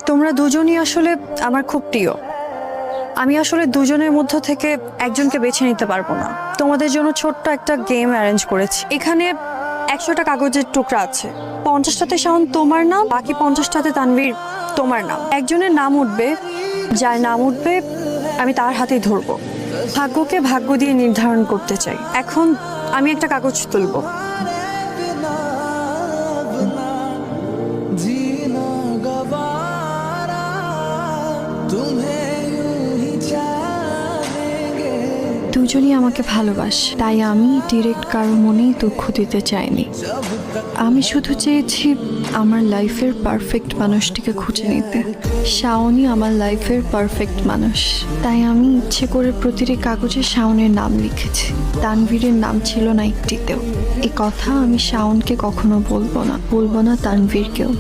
তোমরা দুজনই আসলে আমার খুব প্রিয়। আমি আসলে দুজনের মধ্য থেকে একজনকে বেছে নিতে পারবো না। তোমাদের জন্য ছোট্ট একটা গেম অ্যারেঞ্জ করেছি। এখানে 100টা কাগজের টুকরা আছে। 50টাতে শাওন তোমার নাম, বাকি 50টাতে তানভীর তোমার নাম। একজনের নাম উঠবে, যার নাম উঠবে আমি তার হাতেই ধরবো। ভাগ্যকে ভাগ্য দিয়ে নির্ধারণ করতে চাই। এখন আমি একটা কাগজ তুলবো। দুজনই আমাকে ভালোবাসে, তাই আমি ডিরেক্ট কারো মনেই দুঃখ দিতে চাইনি। আমি শুধু চেয়েছি আমার লাইফের পারফেক্ট মানুষটিকে খুঁজে নিতে। শাওনই আমার লাইফের পারফেক্ট মানুষ, তাই আমি ইচ্ছে করে প্রতিটি কাগজে শাওনের নাম লিখেছি। তানভীরের নাম ছিল না একটিতেও। এ কথা আমি শাওনকে কখনো বলবো না, বলবো না তানভীরকেও।